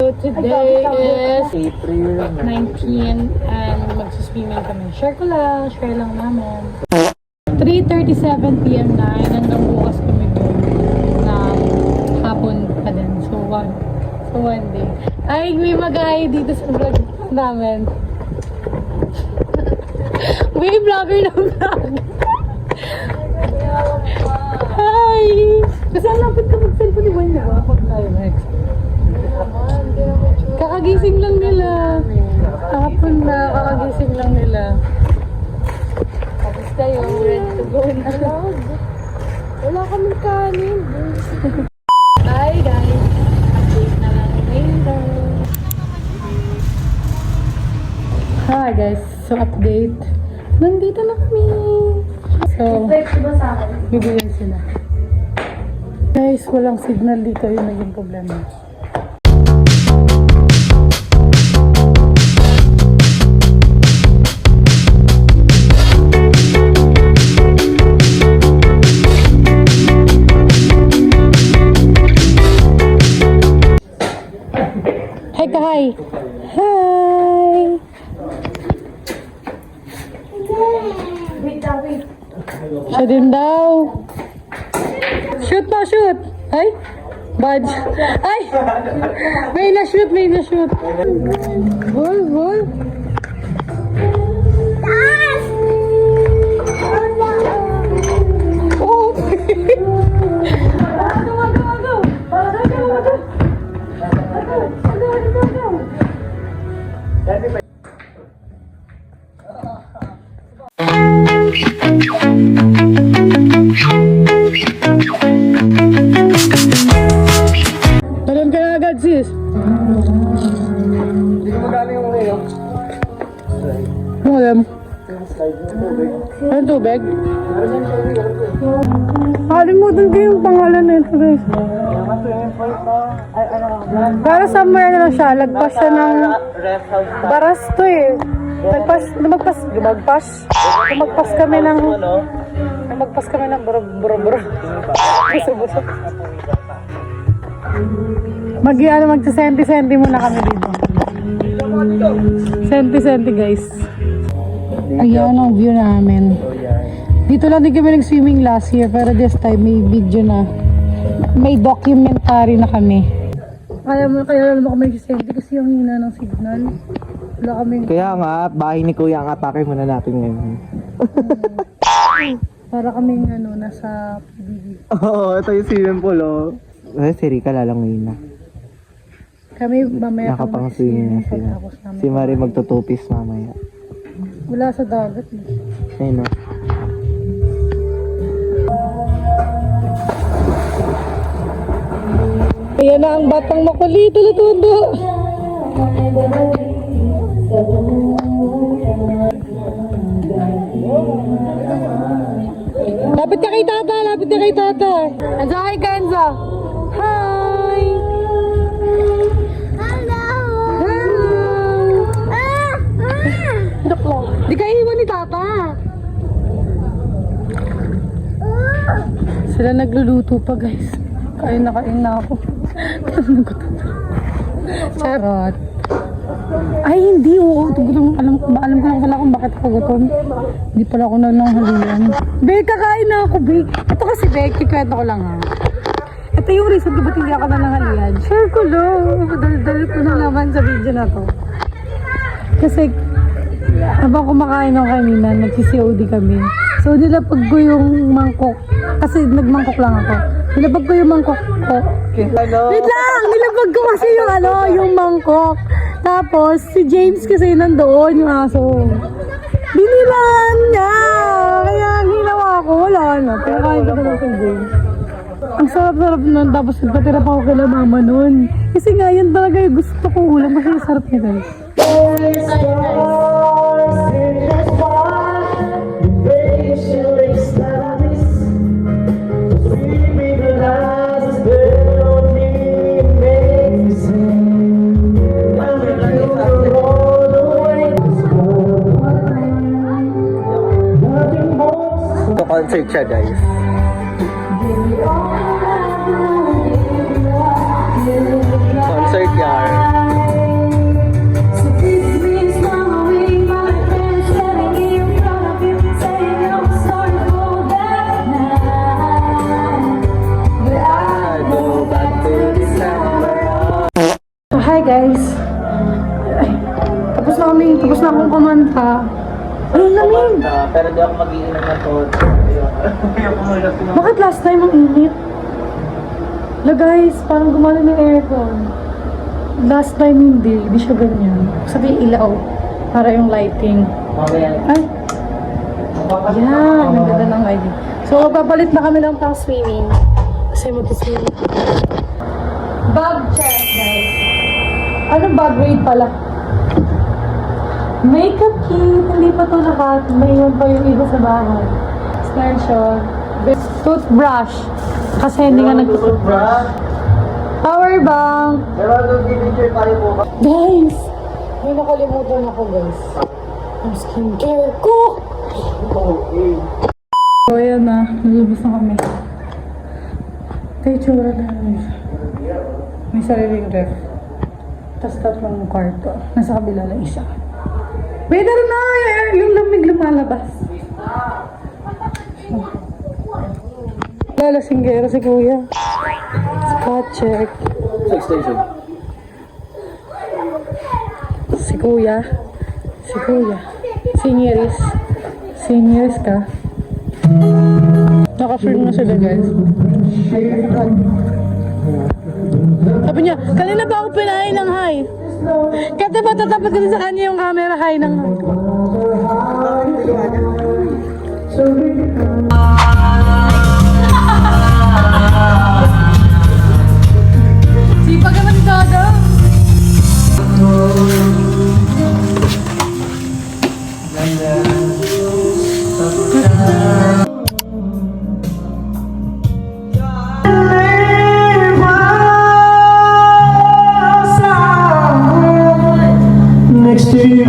So today is April 19 and magsiswimming kami. Share lang namin. 3:37 PM na hanggang bukas kami doon ng hapon pa din. So one day. Ay, may mag-ay dito sa vlog namin. May vlogger na vlog. Hi! Kasi ang lapit ka mag-cellphone ni Wayne, diba? Pag tayo next. Kakagising lang nila. Kahapon na, kakagising lang nila. Tapos kayo, ready to go na. Wala kaming kanin. Bye guys. Update na lang later. Hi guys. So update. Nandito na kami. So, bibigyan sila. Guys, walang signal dito. Yung naging problema. Hi ka, hi! Hi! Wait. Siya din daw. Shoot pa, shoot! Ay! Badge! Ay! May na-shoot! Ball! Taas! Oh! Talon ka na agad, sis. Hindi ko magkano yung ngayon. Ano alam? Anong tubig? Nakalimutan ko yung pangalan na ito, guys. Para somewhere na lang siya. Lagpas siya ng baras to eh. Lumagpas kami ng bro. Buso. Magsa-senti-senti muna kami dito. Senti-senti guys. Ayan ang view namin. Dito lang din kami nag-swimming last year, pero this time may video na. May documentary na kami. Kaya naman kami nag-senti kasi yung hina ng signal. Wala kaming... Kaya nga, bahay ni Kuya ang atake muna natin ngayon. Para kaming nasa PBB. Oo, ito yung swimming pool, oh. Si Rika lalangoyin na. Kami mamaya Nakapang-swimming na sila. Si Marie magtutupis mamaya. Wala sa dagat eh. Ayun, no? Ayan na ang batang makulit. Tulo-tulo. Lapit ka kay tata. Anza, hi Kenza. Hi. Hello. Di ka iwan ni tata. Sila nagluluto pa guys. Kain na ako. Charot. Ay hindi, oo. Alam ko lang pala kung bakit ako gutom. Hindi pala ako nananghalian. Be, kakain na ako, Be. Ito kasi, Be, kikwento ko lang ha. Ito yung reason kung ba't hindi ako nananghalian. Share ko lang. Dali ko na naman sa video na to. Kasi, habang kumakain ako kanina, nagsi-COD kami. So, nilapag ko yung mangkok. Kasi nagmangkok lang ako. Nilapag ko yung mangkok ko. Okay. Wait lang! Nilapag ko kasi yung mangkok. Tapos, si James kasi nandoon, yung aso. Binilaan niya! Kaya ginawa ko, wala na. Pero kain ko na kay James. Ang sarap-sarap nun. Tapos, nagpatira pa ako kay mama nun. Kasi nga, yan talaga yung gusto kong ulam. Kasi yung sarap niya, guys. Concert siya, guys. Concert yan. guys. Ay, tapos na akong kumanta. Ano lamig? Pero di ako mag-iinom ng todo. Bakit last time ang init? La guys, parang gumana ng aircon. Last time hindi siya ganyan. Sabi ilaw, para yung lighting. Ay, yan, ang ganda ng lighting. So, papalit na kami ng pang swimming. Kasi mag-swimming. Bag check, guys. Ano bag rate pala? Makeup kit, hindi pa ito lahat. May iwan pa yung iba sa bahay. Extension. Toothbrush. Kasi hindi nga nag-toothbrush. Power bank. Pero picture tayo po. Guys! May nakalimutan ako, guys. Ang skincare ko! So, ayan na. Nalabas na kami. Ito yung tsura na namin. May sariling ref. Tapos tatlong kwarto. Nasa kabila lang isa. Wait, ano na? Yung lamig lumalabas. Lalasinggero si kuya. Spot check. Extension. Si kuya. Senioris. Senioris ka. Naka-firm na sila, guys. Sabi niya, kanina ba ako pinahay ng hi? Kaya ba tatapat ko sa kanya yung camera hi ng hi? Sipag naman ni Dada. Next to you.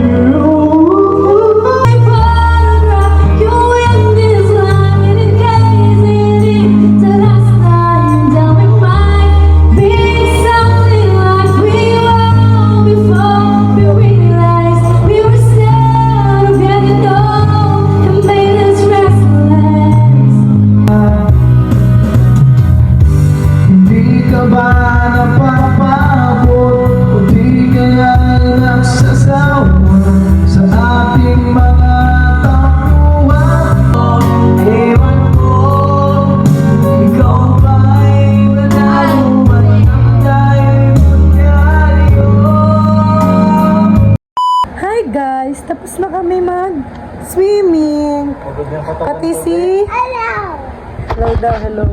Hindi ka ba napapagod? Hindi ka nga nagsasawa sa ating mga tapuan. Ewan ko, ikaw ba'y manalo at hanggang mangyari yun? Hi guys! Tapos na kami mag-swimming. Pati si... Hello daw, hello.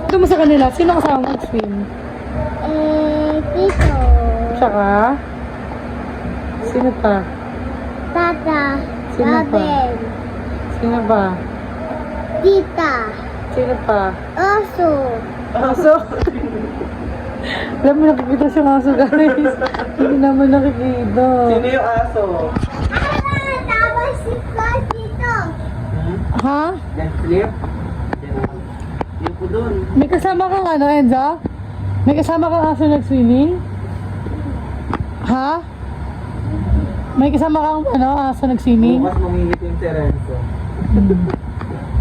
Ito mo sa kanila, sino kasama mag-swim? Tito. Tsaka? Sino pa? Tata. Sino pa? Babel. Sino ba? Tita. Sino pa? Oso. Aso? Alam mo, nakikita siyang aso guys. Hindi naman nakikita. Sino yung aso? Tapos si Tito. Ha? Yan, flip. Yung po dun. May kasama kang ano, Enza? May kasama kang aso nag-swimming? Ha? May kasama kang ano, aso nag-swimming? Bukas mamingit yung Terenzo.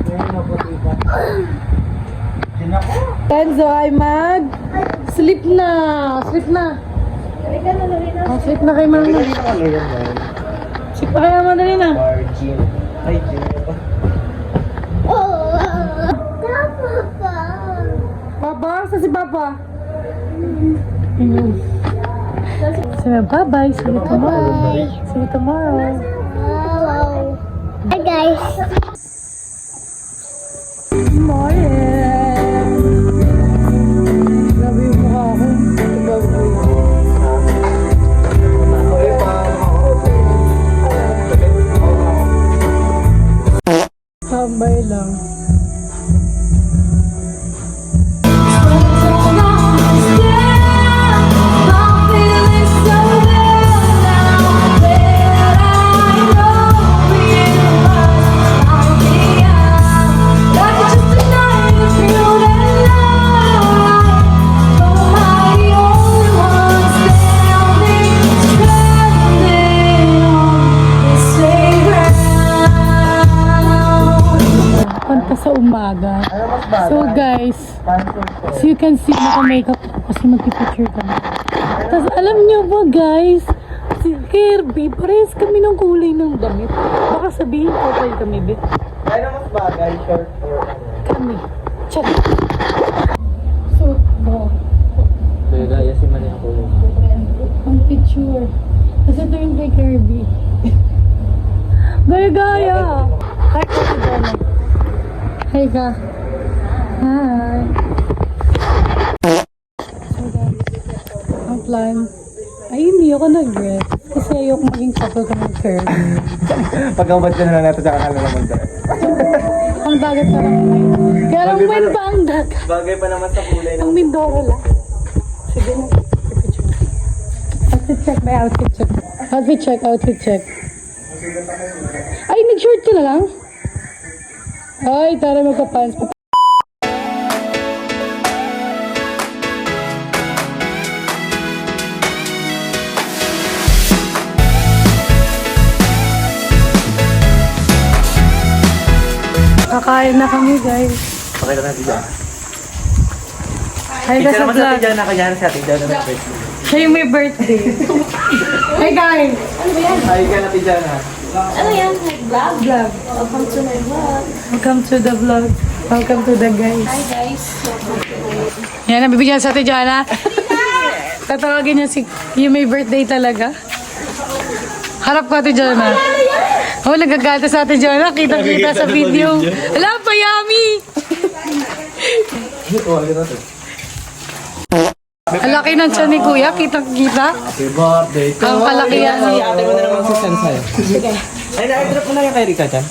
Ngayon na po, diba? Sinako. Enzo ay sleep na. Sleep na. Oh, sleep na kay mama. Hindi naman ngayon, man. Sleep na kay mama, dali na. Virgin. Ay, Jim. Tama pa. Papa, sa si Papa? Sabi, bye-bye. See you tomorrow. See you tomorrow. Wow. Hi guys. Morning. Grabe yung mukha ko. Tambay lang. Punta sa umaga. So guys, so you can see naka-makeup ako kasi magpipicture kami. Tapos alam niyo ba guys, si Kirby, parehas kami ng kulay ng damit. Baka sabihin ko kayo kami, bet. Kaya mas bagay, short or ano. Kami. Chat. So, bro. Kaya gaya si Mani ako. Ang picture. Kasi ito yung kay Kirby. Gaya-gaya. Hi, Kote Donna. Hi ka. Hi. So guys, ang plan. Ay, hindi ako nag-rest. Kasi ayoko maging couple ka ng Kirby. Pagkabot ka na lang natin sa kakala naman tayo. Ang dagat pa lang ngayon. Kaya lang wind pa ang dagat. Bagay pa naman sa kulay Ang ng... Mindoro lang. Sige na. Outfit check, may outfit check. Outfit check, outfit check. Ay, nag-short ka na lang? Ay, tara magka-pants. Kakain na kami, guys. Pakita natin dyan. Hi, guys, Picture sa naman sa vlog. atin dyan, nakanyari sa atin dyan. Birthday. Siya yung may birthday. Hi, guys. Hi ka natin dyan ha. Ano yan? Vlog? Vlog. Welcome to my vlog. Welcome to the vlog. Welcome to the guys. Hi guys. Yan, nabibigyan sa Ate Jana. Tatawagin niya si yung may birthday talaga. Harap ko Ate Jana. Oh, nagagata sa Ate Jana. Kita-kita sa video. Wala pa, yummy! Oh, ano natin? Ang laki ng tiyan ni Kuya. Kita-kita. Happy birthday to Ang kalaki yan. Ate mo na naman si Sen sa'yo. Sige. Ay, na-airdrop mo na yung kay Rika dyan.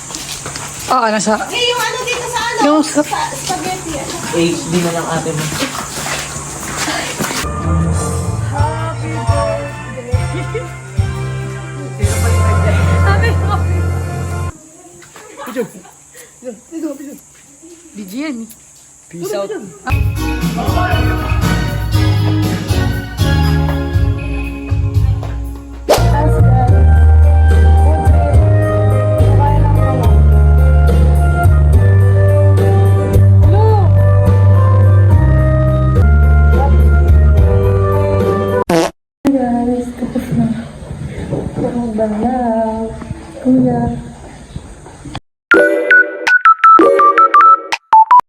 Oo, nasa... Yung ano dito sa ano? Yung sa... Spaghetti. HD na lang ate mo. Sabi ko. DJ yan. Peace out.